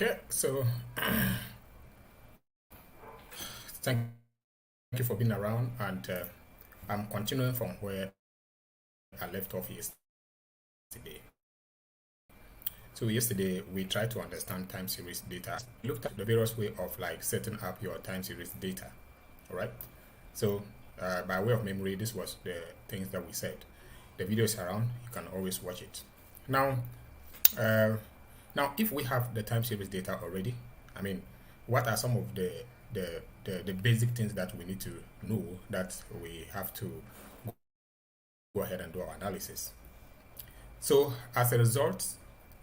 Okay, so thank you for being around, and I'm continuing from where I left off yesterday. So yesterday we tried to understand time series data. We looked at the various way of like setting up your time series data. All right. So by way of memory, this was the things that we said. The video is around. You can always watch it. Now, uh, now if we have the time series data already, I mean, what are some of the basic things that we need to know that we have to go ahead and do our analysis? So as a result,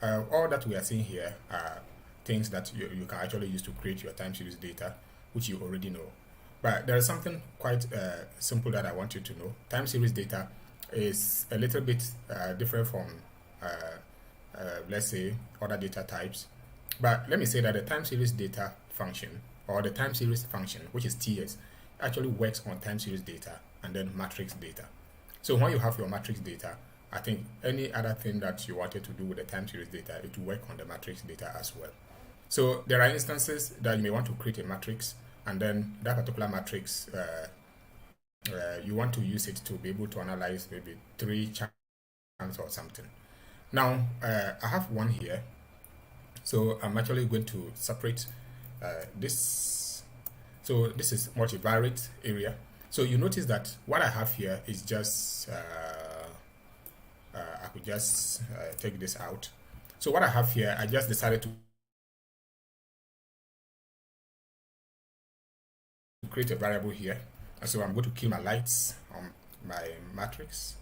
all that we are seeing here are things that you can actually use to create your time series data, which you already know. But there is something quite simple that I want you to know. Time series data is a little bit different from, let's say, other data types. But let me say that the time series data function, or the time series function, which is TS, actually works on time series data and then matrix data. So when you have your matrix data, I think any other thing that you wanted to do with the time series data, it will work on the matrix data as well. So there are instances that you may want to create a matrix, and then that particular matrix, you want to use it to be able to analyze maybe 3 chunks or something. Now, I have one here. So I'm actually going to separate this. So this is multivariate area. So you notice that what I have here is just, I could just take this out. So what I have here, I just decided to create a variable here. And so I'm going to kill my lights on my matrix.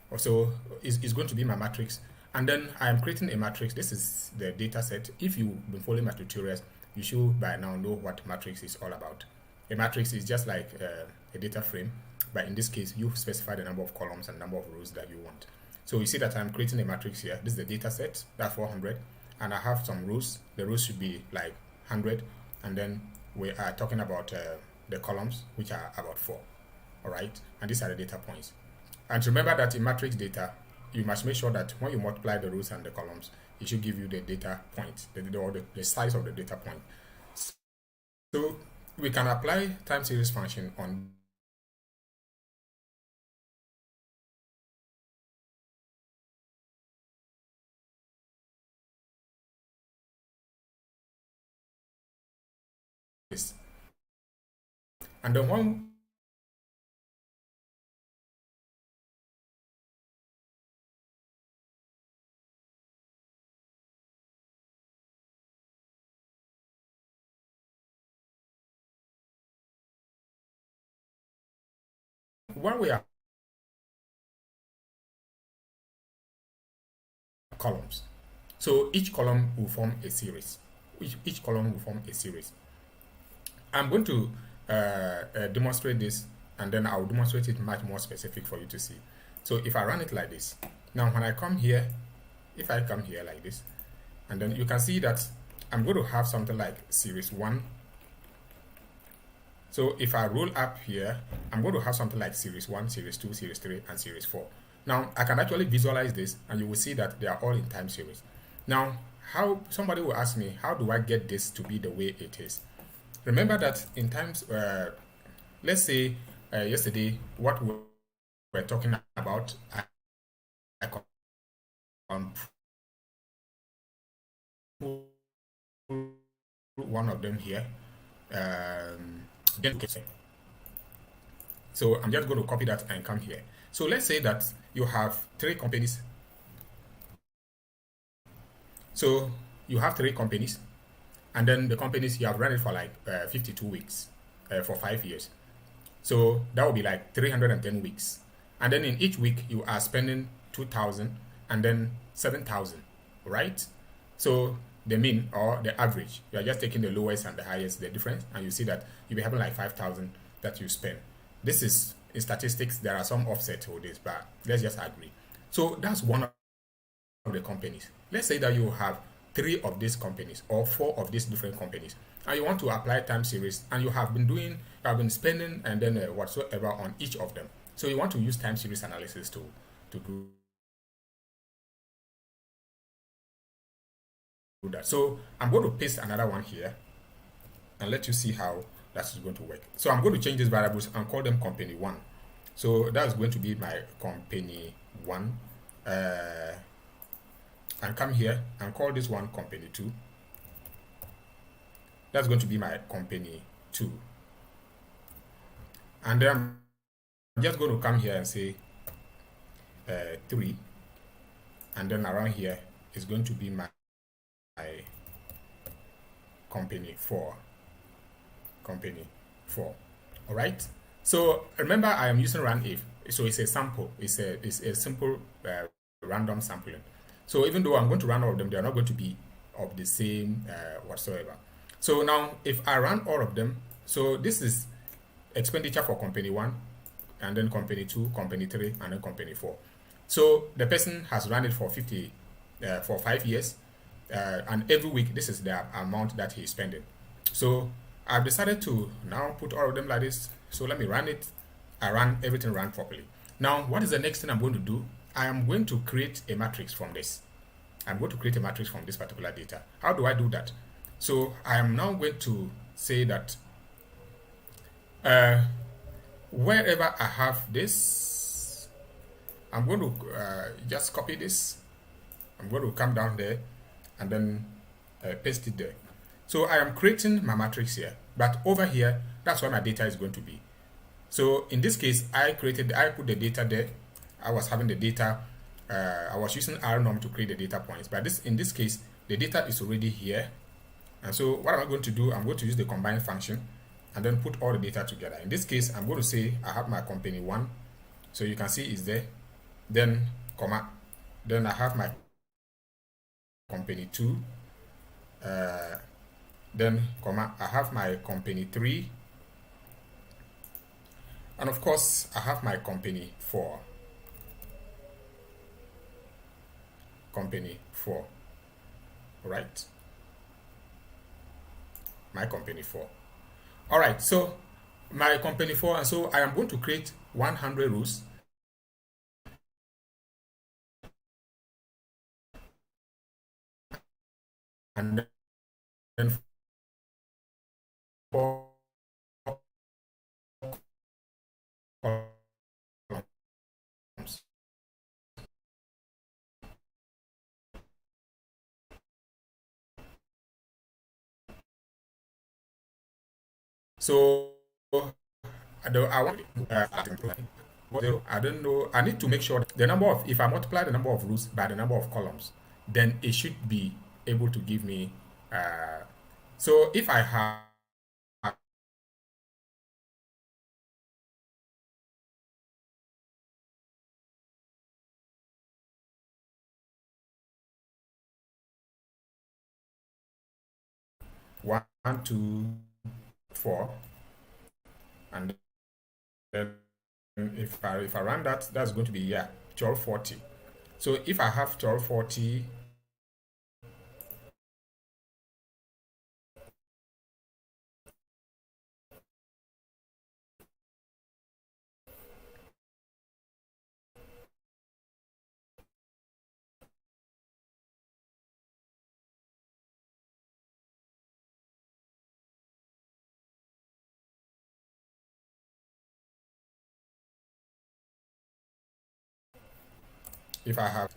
Also, it's going to be my matrix. And then I'm creating a matrix. This is the data set. If you've been following my tutorials, you should by now know what matrix is all about. A matrix is just like a data frame, but in this case, you specify the number of columns and number of rows that you want. So you see that I'm creating a matrix here. This is the data set, that's 400, and I have some rows. The rows should be like 100, and then we are talking about the columns, which are about 4. All right, and these are the data points. And remember that in matrix data, you must make sure that when you multiply the rows and the columns, it should give you the data point, the size of the data point. So we can apply time series function on this. And then when we are columns, so each column will form a series. Each column will form a series. I'm going to demonstrate this, and then I'll demonstrate it much more specific for you to see. So if I run it like this, now when I come here, if I come here like this, and then you can see that I'm going to have something like series 1. So if I roll up here, I'm going to have something like series 1, series 2, series 3, and series 4. Now I can actually visualize this, and you will see that they are all in time series. Now, how somebody will ask me, how do I get this to be the way it is? Remember that in times, let's say yesterday, what we were talking about, I one of them here. So I'm just going to copy that and come here. So let's say that you have 3 companies. So you have 3 companies, and then the companies, you have run it for like 52 weeks for 5 years. So that will be like 310 weeks. And then in each week, you are spending 2,000 and then 7,000, right? So the mean or the average, you are just taking the lowest and the highest, the difference, and you see that you'll be having like 5,000 that you spend. This is in statistics, there are some offset to this, but let's just agree. So that's one of the companies. Let's say that you have 3 of these companies or 4 of these different companies, and you want to apply time series, and you have been spending and then whatsoever on each of them. So you want to use time series analysis to do that. So I'm going to paste another one here and let you see how that is going to work. So I'm going to change these variables and call them company one. So that's going to be my company one. And come here and call this one company two. That's going to be my company two. And then I'm just going to come here and say 3. And then around here is going to be my company 4. Company 4. All right. So remember, I am using run if. So it's a sample. It's a simple random sampling. So even though I'm going to run all of them, they are not going to be of the same whatsoever. So now, if I run all of them, so this is expenditure for company 1, and then company 2, company 3, and then company 4. So the person has run it for 5 years, and every week this is the amount that he's spending. So I've decided to now put all of them like this. So let me run it. I ran everything ran properly. Now, what is the next thing I'm going to do? I am going to create a matrix from this. I'm going to create a matrix from this particular data. How do I do that? So I am now going to say that wherever I have this, I'm going to just copy this. I'm going to come down there and then paste it there. So I am creating my matrix here, but over here, that's where my data is going to be. So in this case, I put the data there. I was having the data. I was using rnorm to create the data points, but in this case, the data is already here. And so what am I going to do? I'm going to use the combine function and then put all the data together. In this case, I'm going to say I have my company 1. So you can see it's there. Then, comma. Then I have my company 2. Then, comma. I have my company 3. And of course, I have my company 4. Company 4. All right. My company 4. All right. So my company 4, and so I am going to create 100 rows. And then 4 columns. So I want I don't know. I need to make sure the number of, if I multiply the number of rows by the number of columns, then it should be able to give me. So if I have 1, 2, 4, and then if I run that, that's going to be 1240. So if I have 1240, if I have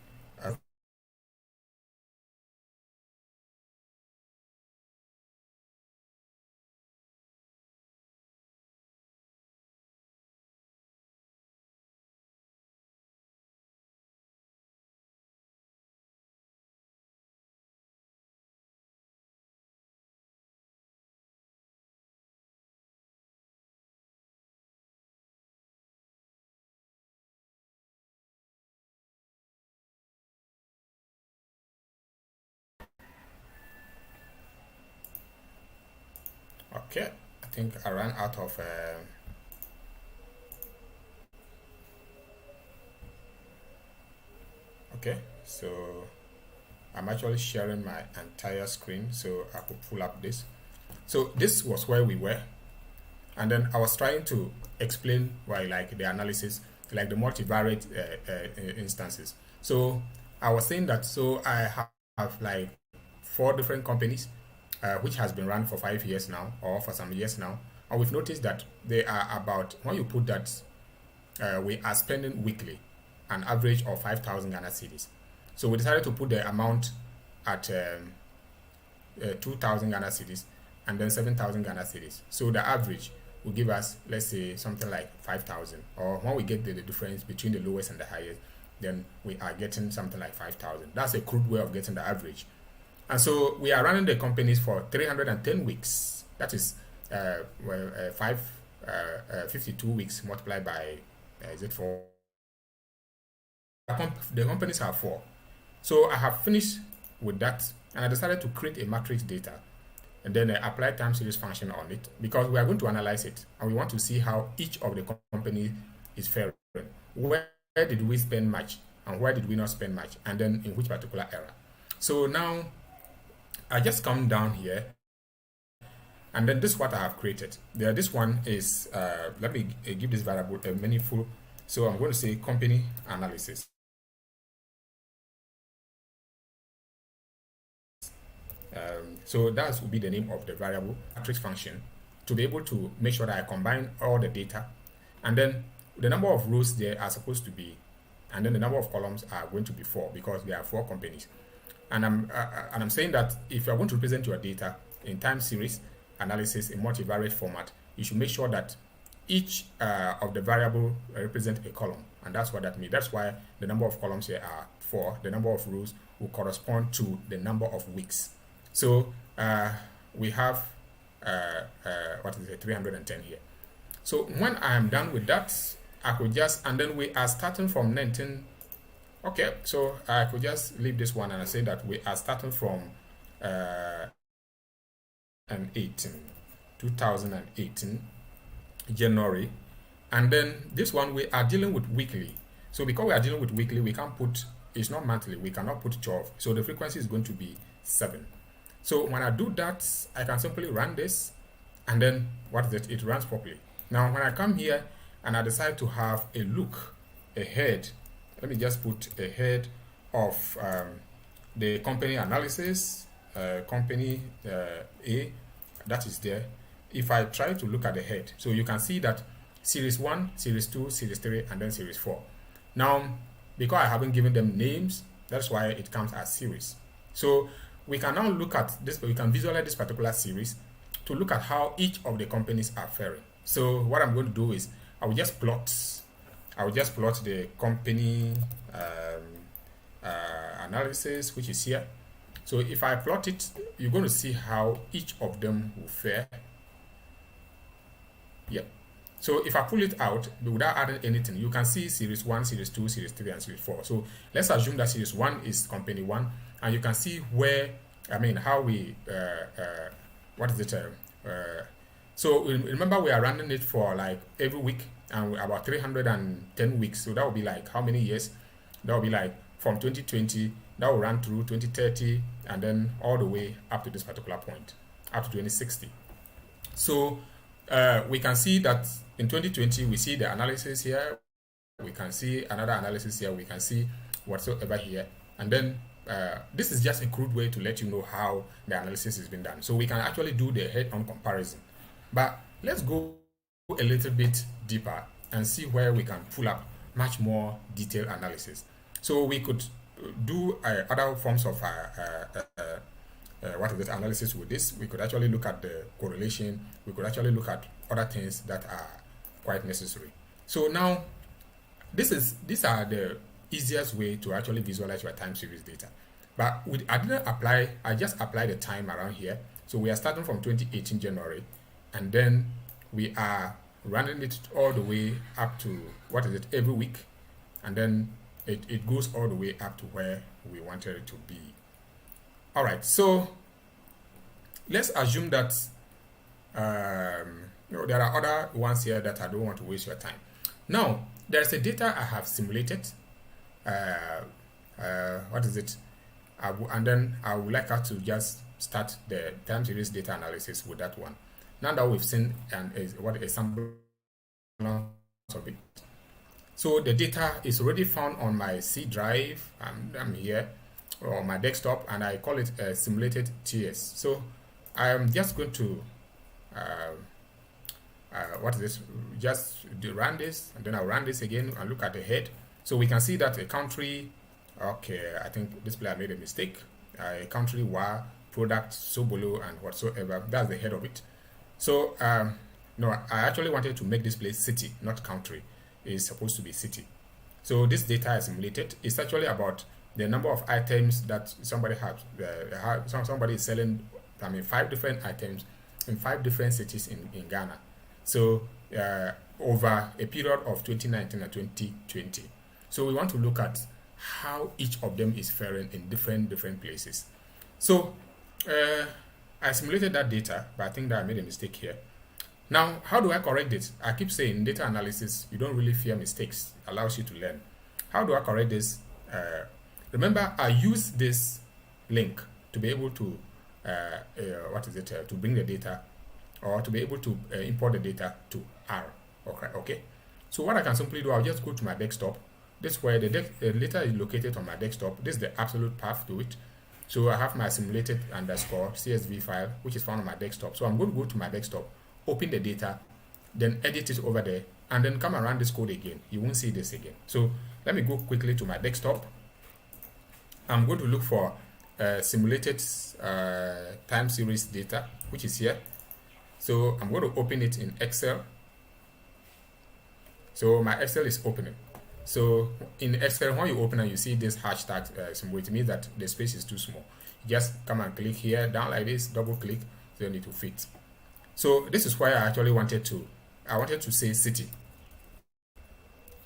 okay, I think I ran out of okay, so I'm actually sharing my entire screen so I could pull up this. So this was where we were, and then I was trying to explain why, like the analysis, like the multivariate instances. So I was saying that, so I have like 4 different companies, which has been run for 5 years now, or for some years now. And we've noticed that they are about, when you put that, we are spending weekly an average of 5,000 Ghana cedis. So we decided to put the amount at 2,000 Ghana cedis and then 7,000 Ghana cedis. So the average will give us, let's say, something like 5,000. Or when we get the difference between the lowest and the highest, then we are getting something like 5,000. That's a crude way of getting the average. And so we are running the companies for 310 weeks. That is 52 weeks multiplied by, is it 4? The companies are 4. So I have finished with that, and I decided to create a matrix data and then apply time series function on it, because we are going to analyze it and we want to see how each of the company is faring. Where did we spend much and where did we not spend much, and then in which particular era. So now I just come down here, and then this is what I have created. This one is, let me give this variable a meaningful. So I'm going to say company analysis. So that will be the name of the variable matrix function, to be able to make sure that I combine all the data, and then the number of rows there are supposed to be, and then the number of columns are going to be 4, because there are 4 companies. And I'm saying that if you are going to represent your data in time series analysis in multivariate format, you should make sure that each of the variable represent a column, and that's what that means. That's why the number of columns here are 4. The number of rows will correspond to the number of weeks. So we have 310 here. So when I am done with that, I could just, and then we are starting from 19. Okay, so I could just leave this one and I say that we are starting from 2018 January, and then this one we are dealing with weekly. So because we are dealing with weekly, we can't put, it's not monthly, we cannot put 12. So the frequency is going to be 7. So when I do that, I can simply run this, and then it runs properly. Now when I come here and I decide to have a look ahead, let me just put a head of the company analysis, company A, that is there. If I try to look at the head, so you can see that series 1, series 2, series 3, and then series 4. Now, because I haven't given them names, that's why it comes as series. So we can now look at this, we can visualize this particular series to look at how each of the companies are faring. So what I'm going to do is I will just plot the company analysis, which is here. So if I plot it, you're going to see how each of them will fare. Yeah. So if I pull it out without adding anything, you can see series 1, series 2, series 3, and series 4. So let's assume that series 1 is company 1, and you can see where, how we, so remember we are running it for like every week, and about 310 weeks. So that will be like how many years? That will be like from 2020, that will run through 2030, and then all the way up to this particular point, up to 2060. So we can see that in 2020, we see the analysis here. We can see another analysis here. We can see whatsoever here. And then this is just a crude way to let you know how the analysis has been done. So we can actually do the head-on comparison. But let's go a little bit deeper and see where we can pull up much more detailed analysis. So we could do other forms of analysis with this. We could actually look at the correlation. We could actually look at other things that are quite necessary. So now, these are the easiest way to actually visualize your time series data. But I just applied the time around here. So we are starting from 2018 January, and then we are running it all the way up to, every week. And then it goes all the way up to where we wanted it to be. All right, so let's assume that there are other ones here that I don't want to waste your time. Now, there's a data I have simulated. And then I would like us to just start the time series data analysis with that one. Now that we've seen a sample of it. So the data is already found on my C drive. I'm here. on my desktop, and I call it simulated TS. So I'm just going to what is this? Just run this, and then I'll run this again and look at the head. So we can see that a country, okay, I think this player made a mistake. A country, WA, product, Sobolo, and whatsoever. That's the head of it. So no, I actually wanted to make this place city, not country. It's supposed to be city. So this data is simulated. It's actually about the number of items that somebody has. Somebody is selling, 5 different items in 5 different cities in Ghana. So over a period of 2019 and 2020. So we want to look at how each of them is faring in different places. So I simulated that data, but I think that I made a mistake here. Now, how do I correct it? I keep saying data analysis, you don't really fear mistakes. It allows you to learn. How do I correct this? Remember, I use this link to be able to to bring the data, or to be able to import the data to R. Okay. So what I can simply do, I'll just go to my desktop. This is where the data is located on my desktop. This is the absolute path to it. So I have my simulated underscore CSV file, which is found on my desktop. So I'm going to go to my desktop, open the data, then edit it over there, and then come around this code again. You won't see this again. So let me go quickly to my desktop. I'm going to look for simulated time series data, which is here. So I'm going to open it in Excel. So my Excel is opening. So in Excel, when you open and you see this hashtag symbol, it means that the space is too small. You just come and click here, down like this, double click, then it will fit. So this is why I actually wanted to say city.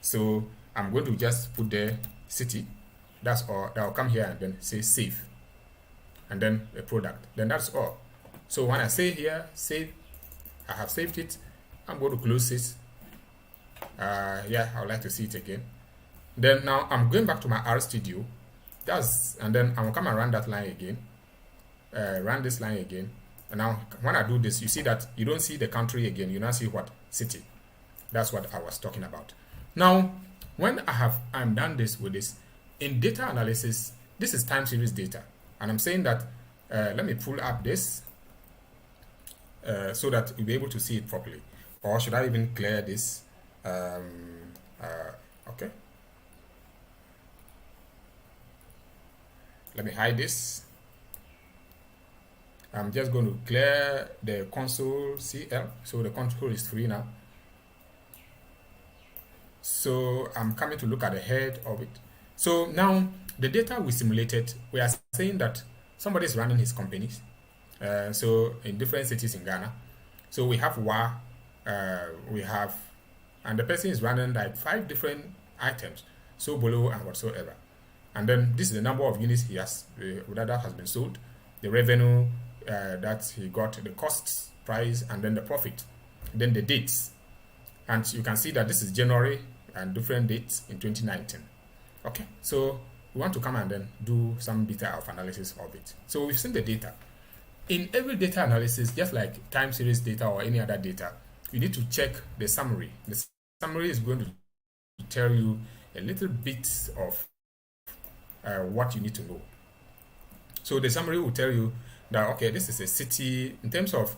So I'm going to just put there city. That's all. I'll come here and then say save, and then a product. Then that's all. So when I say here save, I have saved it. I'm going to close it. Yeah, I would like to see it again. Then now I'm going back to my R Studio. And then I'll come and run that line again. Run this line again. And now when I do this, you see that you don't see the country again. You now see what? City. That's what I was talking about. Now, when I'm done this with this, in data analysis, this is time series data. And I'm saying that, let me pull up this so that you'll be able to see it properly. Or should I even clear this? Okay. Let me hide this. I'm just going to clear the console CL. So the console is free now. So I'm coming to look at the head of it. So now the data we simulated, we are saying that somebody is running his companies. So in different cities in Ghana. So we have WA, and the person is running like 5 different items, so below and whatsoever. And then this is the number of units he has, that has been sold, the revenue that he got, the costs, price, and then the profit, then the dates. And you can see that this is January and different dates in 2019. Okay, so we want to come and then do some bit of analysis of it. So we've seen the data. In every data analysis, just like time series data or any other data, you need to check the summary. The summary is going to tell you a little bit of what you need to know. So the summary will tell you that, okay, this is a city. In terms of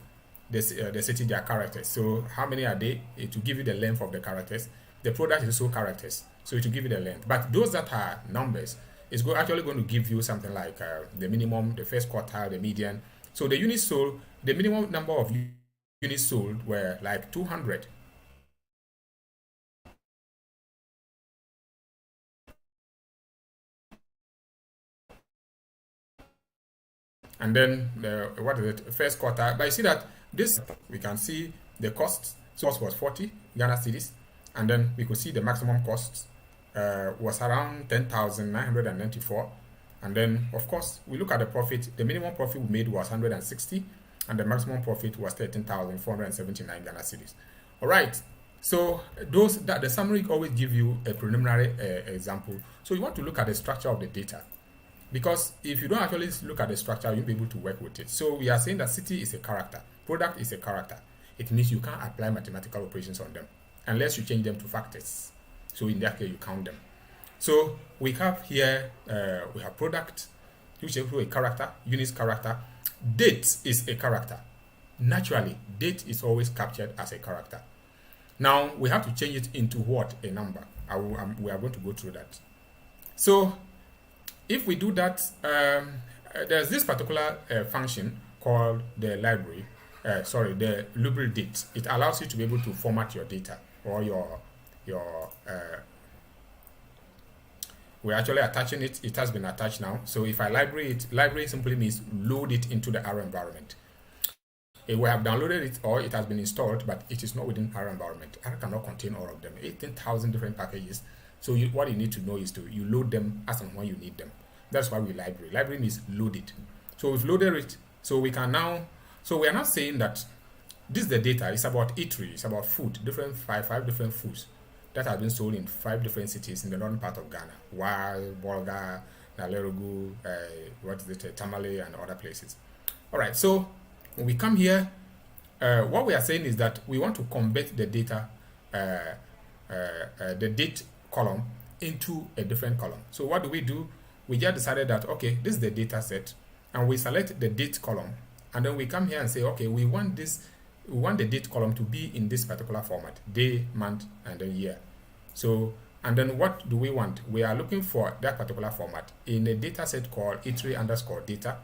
the city, there are characters. So how many are they? It will give you the length of the characters. The product is also characters, so it will give you the length. But those that are numbers, it's actually going to give you something like the minimum, the first quartile, the median. So the units sold, the minimum number of units sold were like 200. And then what is it? First quarter. But you see that this, we can see the cost source was 40 Ghana cedis, and then we could see the maximum cost was around 10,994. And then, of course, we look at the profit. The minimum profit we made was 160, and the maximum profit was 13,479 Ghana cedis. All right. So the summary always give you a preliminary example. So you want to look at the structure of the data, because if you don't actually look at the structure, you won't be able to work with it. So we are saying that city is a character, product is a character. It means you can't apply mathematical operations on them unless you change them to factors. So in that case, you count them. So we have here, we have product, which is a character, unit character. Date is a character. Naturally, date is always captured as a character. Now we have to change it into what? A number. We are going to go through that. So if we do that, there's this particular function called the library. The library date. It allows you to be able to format your data or your we're actually attaching it. It has been attached now. So if I library it, library simply means load it into the R environment. We have downloaded it or it has been installed, but it is not within R environment. R cannot contain all of them. 18,000 different packages. So what you need to know is you load them as and when you need them. That's why we library. Library means loaded. So we've loaded it. So we can now. So we are not saying that this is the data. It's about eatery. It's about food. Five different foods that have been sold in 5 different cities in the northern part of Ghana. Bolga, Nalerugu, Tamale, and other places. All right. So when we come here, what we are saying is that we want to convert the data, the date column into a different column. So what do? We just decided that, okay, this is the data set, and we select the date column, and then we come here and say, okay, we want the date column to be in this particular format: day, month, and then year. So, and then what do we want? We are looking for that particular format in a data set called eatery_data.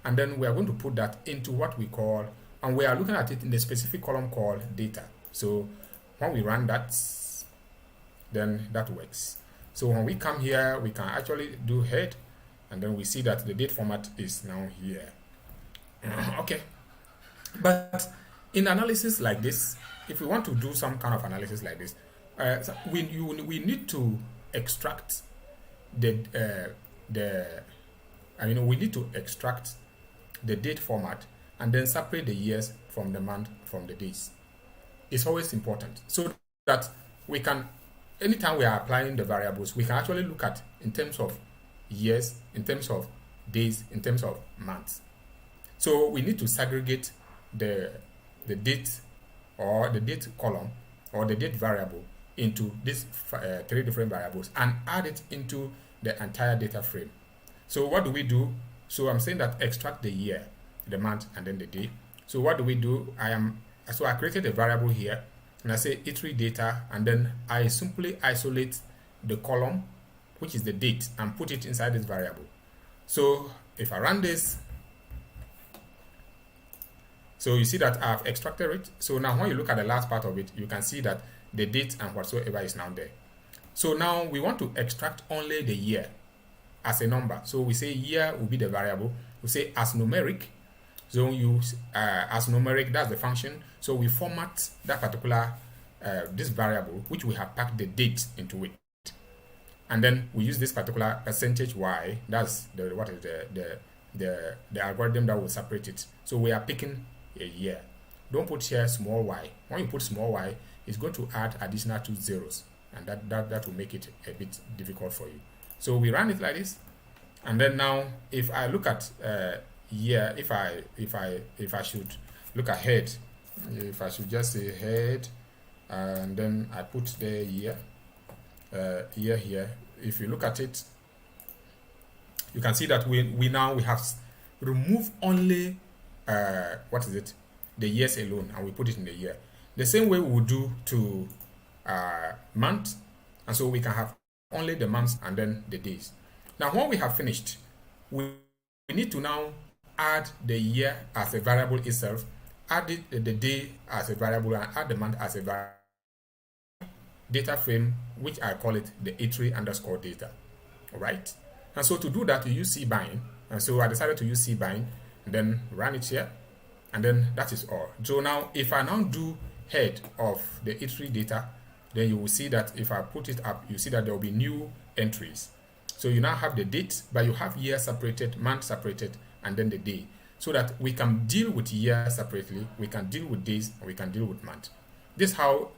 And then we are going to put that into what we call, and we are looking at it in the specific column called data. So when we run that, then that works. So when we come here, we can actually do head, and then we see that the date format is now here. Okay. But in analysis like this, if we want to do some kind of analysis like this, we need to extract we need to extract the date format and then separate the years from the month from the days. It's always important so that we can, anytime we are applying the variables, we can actually look at in terms of years, in terms of days, in terms of months. So we need to segregate the date or the date column or the date variable into these 3 different variables and add it into the entire data frame. So what do? So I'm saying that extract the year, the month, and then the day. So what do? I created a variable here, and I say eatery data, and then I simply isolate the column, which is the date, and put it inside this variable. So if I run this, so you see that I've extracted it. So now when you look at the last part of it, you can see that the date and whatsoever is now there. So now we want to extract only the year as a number. So we say year will be the variable. We say as numeric. So use as numeric, that's the function. So we format that particular this variable, which we have packed the date into it. And then we use this particular %y, that's the algorithm that will separate it. So we are picking a year. Don't put here small y. When you put small y, it's going to add additional 2 zeros, and that will make it a bit difficult for you. So we run it like this, and then now if I look at year, if I should look at head, if I should just say head, and then I put the year here. If you look at it, you can see that we have removed only the years alone, and we put it in the year. The same way we would do to month, and so we can have only the months and then the days. Now when we have finished, we need to now add the year as a variable itself, add the day as a variable, and add the month as a variable data frame, which I call it the eatery_data. All right. And so to do that, you use cbind. And so I decided to use cbind, and then run it here, and then that is all. So now if I now do head of the eatery data, then you will see that if I put it up, you see that there will be new entries. So you now have the date, but you have year separated, month separated, and then the day, so that we can deal with year separately, we can deal with days, and we can deal with month. This is how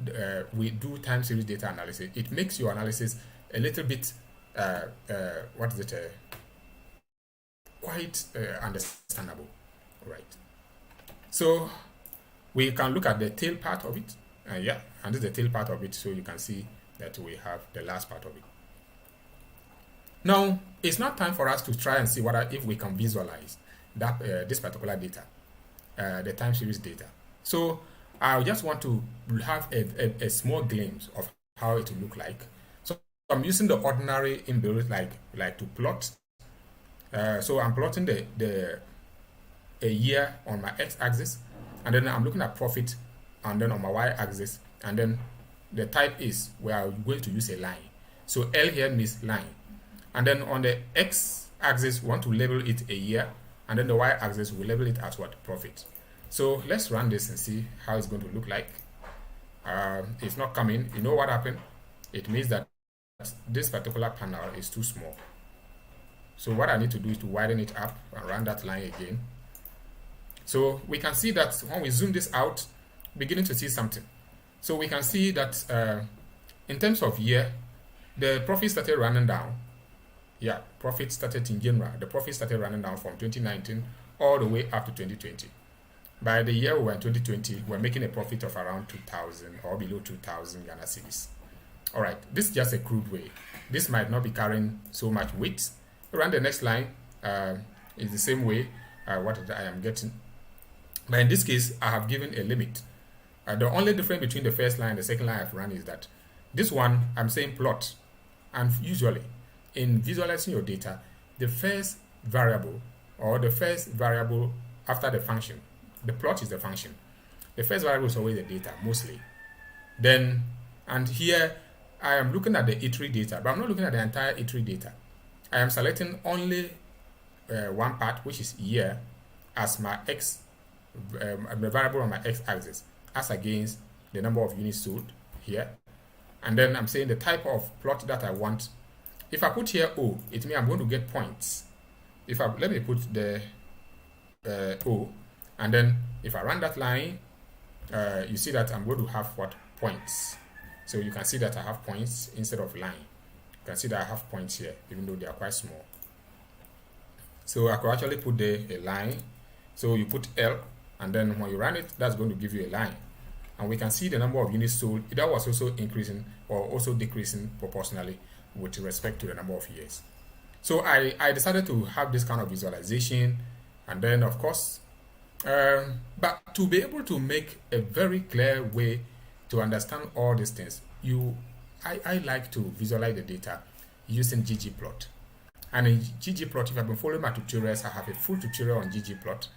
we do time series data analysis. It makes your analysis a little bit quite understandable, right? So we can look at the tail part of it, and this is the tail part of it, so you can see that we have the last part of it. Now, it's not time for us to try and see whether if we can visualize that this particular data, the time series data. So I just want to have a small glimpse of how it will look like. So I'm using the ordinary inbuilt like to plot. So I'm plotting the a year on my x-axis, and then I'm looking at profit, and then on my y-axis, and then the type is we are going to use a line. So L here means line, and then on the x-axis we want to label it a year, and then the y-axis we label it as what? Profit. So let's run this and see how it's going to look like. It's not coming. You know what happened? It means that this particular panel is too small. So what I need to do is to widen it up and run that line again. So we can see that when we zoom this out, beginning to see something. So we can see that in terms of year, the profit started running down. Yeah, profit started in general. The profit started running down from 2019 all the way up to 2020. By the year we were in 2020, we're making a profit of around 2,000 or below 2,000 Ghana cedis. All right, this is just a crude way. This might not be carrying so much weight. Around the next line is the same way what I am getting. But in this case, I have given a limit. The only difference between the first line and the second line I've run is that this one, I'm saying plot. And usually, in visualizing your data, the first variable after the function, the plot is the function. The first variable is always the data, mostly. Then, and here, I am looking at the E3 data, but I'm not looking at the entire E3 data. I am selecting only one part, which is year, as my the variable on my x-axis, as against the number of units sold here. And then I'm saying the type of plot that I want. If I put here O, it means I'm going to get points. Let me put the O, and then if I run that line, you see that I'm going to have what? Points. So you can see that I have points instead of line. You can see that I have points here, even though they are quite small. So I could actually put there a line. So you put L, and then when you run it, that's going to give you a line. And we can see the number of units sold. That was also increasing or also decreasing proportionally with respect to the number of years. So I decided to have this kind of visualization, and then of course, but to be able to make a very clear way to understand all these things, I like to visualize the data using ggplot. And in ggplot, if I've been following my tutorials, I have a full tutorial on ggplot.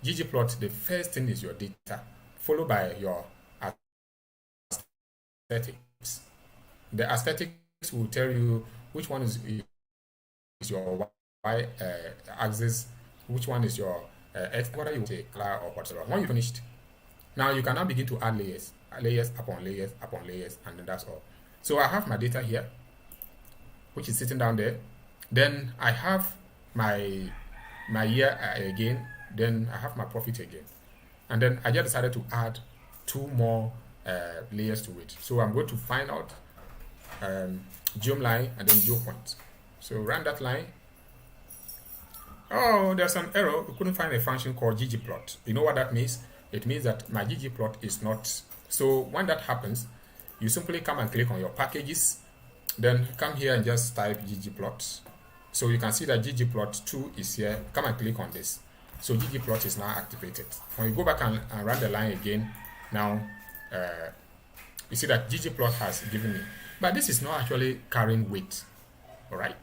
ggplot, the first thing is your data, followed by your aesthetics. The aesthetics will tell you which one is your y axis, which one is your x, whether you take color or whatever. When you finished, now you can now begin to add layers upon layers upon layers, and then that's all. So I have my data here, which is sitting down there. Then I have my year again. Then I have my profit again, and then I just decided to add two more layers to it. So I'm going to find out geom line and then geo point. So run that line. Oh, there's an error. We couldn't find a function called ggplot. You know what that means? It means that my ggplot is not. So when that happens, you simply come and click on your packages, then come here and just type ggplot. So you can see that ggplot2 is here. Come and click on this. So ggplot is now activated. When you go back and run the line again, now you see that ggplot has given me. But this is not actually carrying weight. Alright?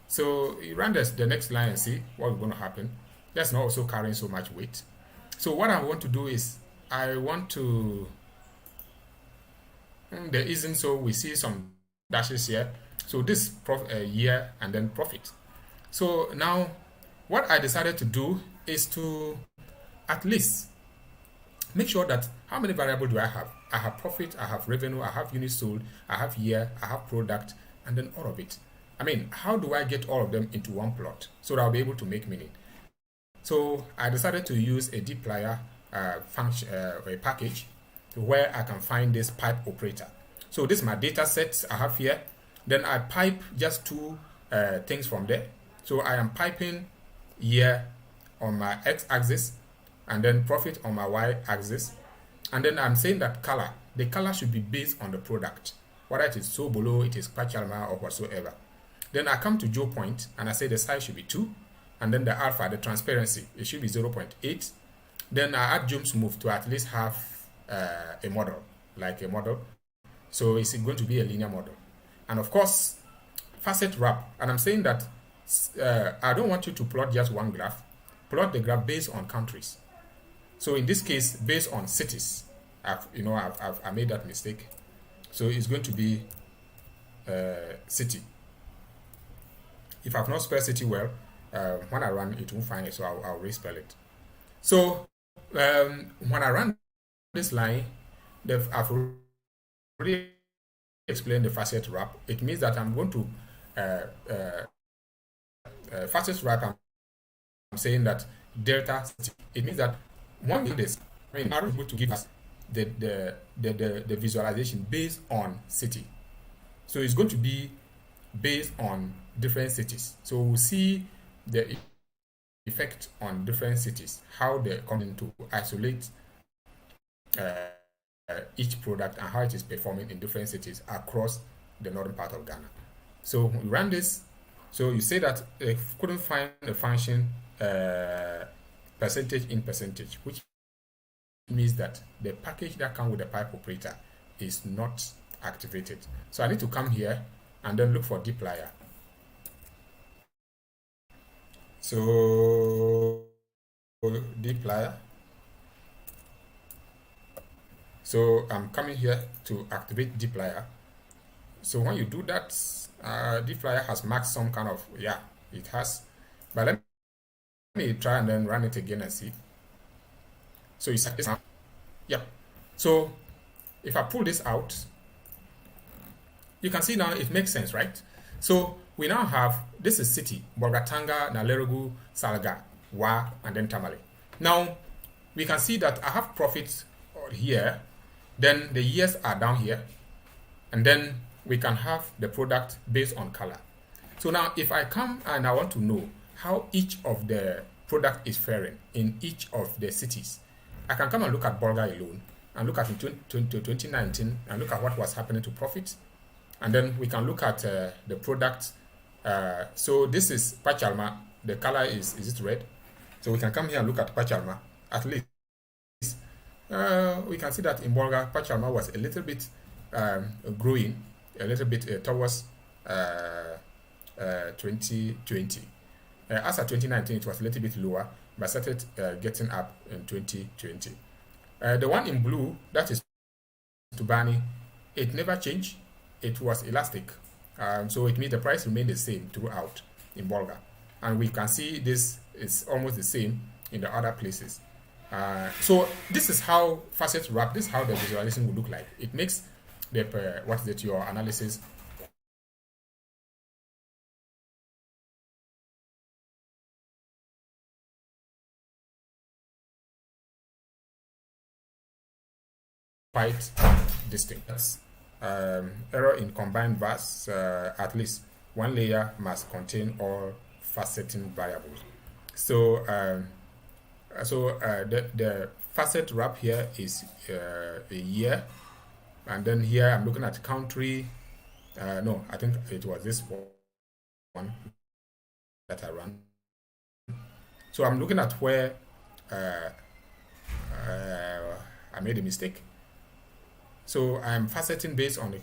So you run the next line and see what's going to happen. That's not also carrying so much weight. So what I want to do is, I want to, there isn't, so we see some dashes here. So this year and then profit. So now what I decided to do is to at least make sure that how many variables do I have? I have profit, I have revenue, I have units sold, I have year, I have product, and then all of it. I mean, how do I get all of them into one plot so that I'll be able to make meaning? So I decided to use a dplyr function, a package, where I can find this pipe operator. So this is my data sets I have here. Then I pipe just two things from there. So I am piping year on my x-axis, and then profit on my y-axis. And then I'm saying that the color should be based on the product, whether it is so below, it is Pachalma or whatsoever. Then I come to Joe point and I say the size should be 2. And then the alpha, the transparency, it should be 0.8. Then I add Jones move to at least have a model, like a model. So it's going to be a linear model. And of course, facet wrap. And I'm saying that I don't want you to plot just one graph. Plot the graph based on countries. So in this case, based on cities. I made that mistake. So it's going to be city. If I've not spelled city well, when I run it won't find it, so I'll respell it. So when I run this line, I've already explained the facet wrap. It means that I'm going to facet wrap. I'm saying that delta city. It means that one thing is, I'm able to give us the visualization based on city. So it's going to be based on different cities. So we'll see the effect on different cities, how they come in to isolate each product and how it is performing in different cities across the northern part of Ghana. So we run this. So you say that if couldn't find a function percentage in percentage, which means that the package that comes with the pipe operator is not activated. So I need to come here and then look for dplyr. So dplyr. So I'm coming here to activate dplyr. So when you do that, dplyr has marked some kind of, it has. But let me try and then run it again and see. So it's so if I pull this out, you can see now it makes sense, right? So we now have, this is city, Bolgatanga, Nalerugu, Salga, Wa, and then Tamale. Now we can see that I have profits here, then the years are down here, and then we can have the product based on color. So now if I come and I want to know how each of the product is faring in each of the cities, I can come and look at Bolga alone and look at 2019 and look at what was happening to profits. And then we can look at the product. So this is Pachalma. The color is it red? So we can come here and look at Pachalma. At least we can see that in Bolga, Pachalma was a little bit growing, a little bit towards 2020. As of 2019, it was a little bit lower, but started getting up in 2020. The one in blue, that is Tubani, it never changed. It was elastic. So it means the price remained the same throughout in Bolga. And we can see this is almost the same in the other places. So this is how facet wrap, this is how the visualization would look like. It makes your analysis quite distinct. That's error in combined bars. At least one layer must contain all faceting variables. So the facet wrap here is a year, and then here I'm looking at country. No, I think it was this one that I ran. So I'm looking at where I made a mistake. So I'm faceting based on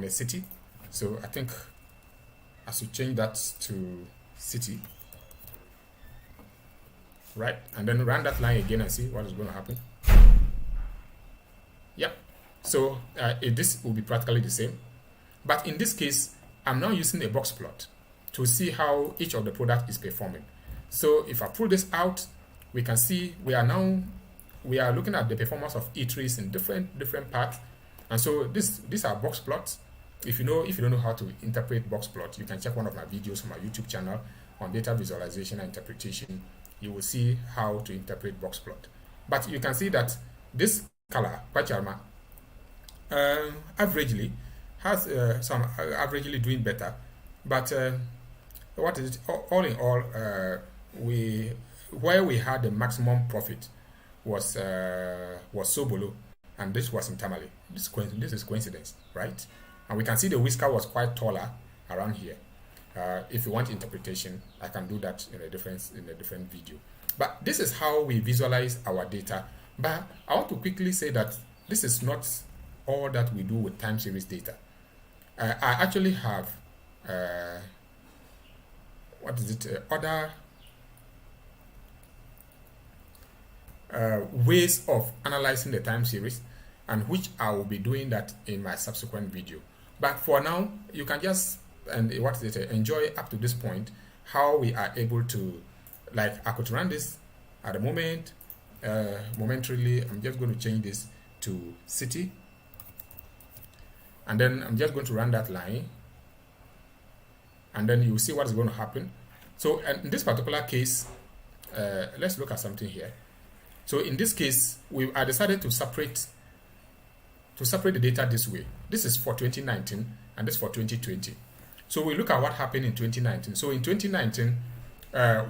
a city. So I think I should change that to city. Right, and then run that line again and see what is going to happen. Yep. So this will be practically the same. But in this case, I'm now using a box plot to see how each of the product is performing. So if I pull this out, we can see we are looking at the performance of eateries in different parts. And so these are box plots. If you don't know how to interpret box plot, you can check one of my videos on my YouTube channel on data visualization and interpretation. You will see how to interpret box plot. But you can see that this color, Pachalma, averagely has some averagely doing better. But what is it? All in all, where we had the maximum profit was Sobolo, and this was in Tamale. This is coincidence, right? And we can see the whisker was quite taller around here. If you want interpretation, I can do that in a different video. But this is how we visualize our data. But I want to quickly say that this is not all that we do with time series data. I actually have other ways of analyzing the time series, and which I will be doing that in my subsequent video. But for now, you can just enjoy up to this point how we are able to, like, I could run this at the moment. Momentarily, I'm just going to change this to city, and then I'm just going to run that line, and then you will see what is going to happen. So in this particular case, let's look at something here. So in this case, I decided to separate the data this way. This is for 2019 and this for 2020. So we look at what happened in 2019. So in 2019,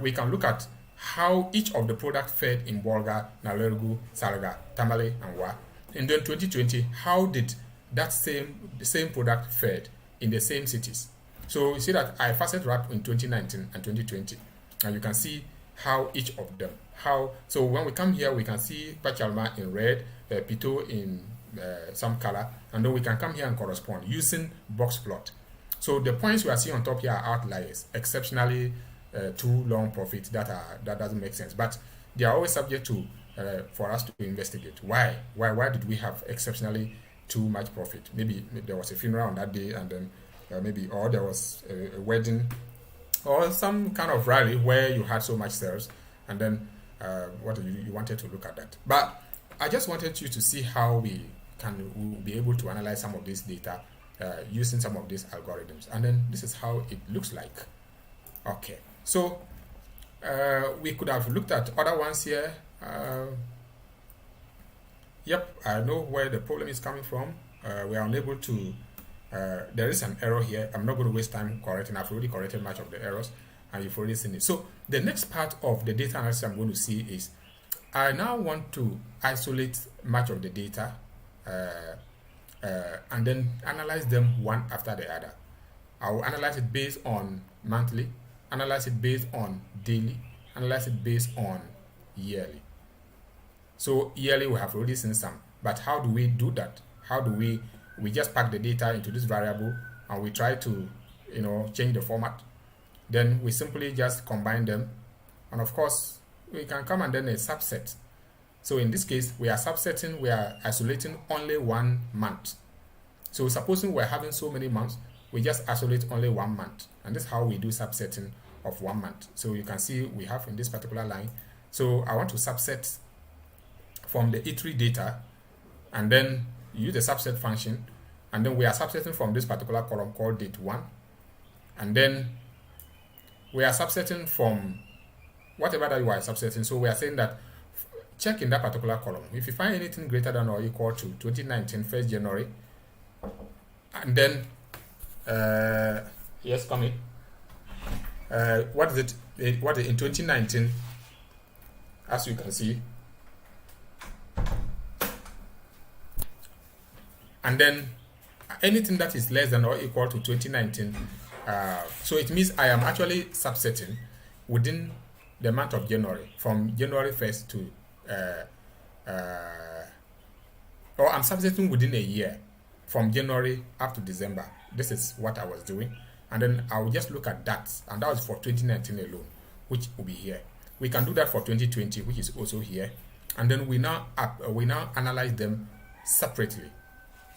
we can look at how each of the products fared in Bolga, Nalergu, Salga, Tamale, and Wa. And then 2020, how did the same product fared in the same cities? So you see that I facet wrap in 2019 and 2020, and you can see how each of them, so when we come here, we can see Pachalma in red, Pito in some color, and then we can come here and correspond using box plot. So the points we are seeing on top here are outliers, exceptionally too long profit that doesn't make sense, but they are always subject to for us to investigate why did we have exceptionally too much profit. Maybe there was a funeral on that day, and then or there was a wedding or some kind of rally where you had so much sales, and then you wanted to look at that. But I just wanted you to see how we will be able to analyze some of this data using some of these algorithms, and then this is how it looks like. Okay, so we could have looked at other ones here. Yep, I know where the problem is coming from. We are unable to there is an error here. I'm not going to waste time correcting. I've already corrected much of the errors, and you've already seen it. So the next part of the data analysis I'm going to see is I now want to isolate much of the data and then analyze them one after the other. I will analyze it based on monthly, analyze it based on daily, analyze it based on yearly. So yearly we have already seen some, but how do we do that? How do we just pack the data into this variable and we try to change the format? Then we simply just combine them, and of course we can come and then a subset. So in this case we are isolating only 1 month. So supposing we're having so many months, we just isolate only 1 month, and this is how we do subsetting of 1 month. So you can see we have in this particular line, so I want to subset from the E3 data, and then use the subset function, and then we are subsetting from this particular column called date 1, and then we are subsetting from whatever that you are subsetting. So we are saying that check in that particular column. If you find anything greater than or equal to 2019 1st January, and then yes, come in. What is it? What in 2019? As you can see, and then anything that is less than or equal to 2019, so it means I am actually subsetting within the month of January, from January 1st to or I'm subsetting within a year, from January up to December. This is what I was doing, and then I will just look at that, and that was for 2019 alone, which will be here. We can do that for 2020, which is also here, and then we now analyze them separately.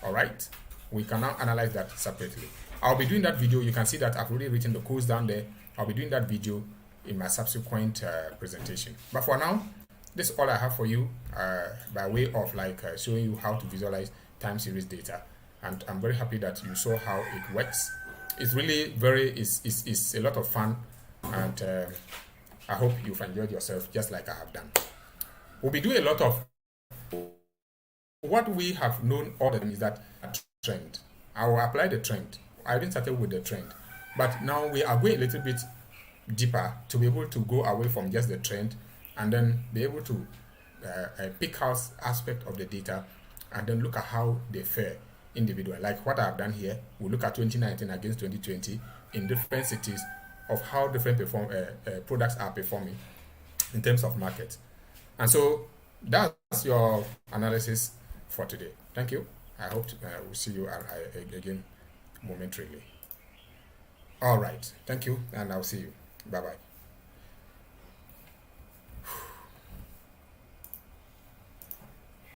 All right, we can now analyze that separately. I'll be doing that video. You can see that I've already written the codes down there. I'll be doing that video in my subsequent presentation. But for now, this is all I have for you by way of showing you how to visualize time series data. And I'm very happy that you saw how it works. It's really it's a lot of fun, and I hope you've enjoyed yourself just like I have done. We'll be doing a lot of what we have known all the time is that trend. I will apply the trend. I didn't start with the trend, but now we are going a little bit deeper to be able to go away from just the trend, and then be able to pick out aspect of the data, and then look at how they fare individual. Like what I've done here, we look at 2019 against 2020 in different cities of how different products are performing in terms of market. And so that's your analysis for today. Thank you. I hope we'll see you again momentarily. All right. Thank you, and I'll see you. Bye bye.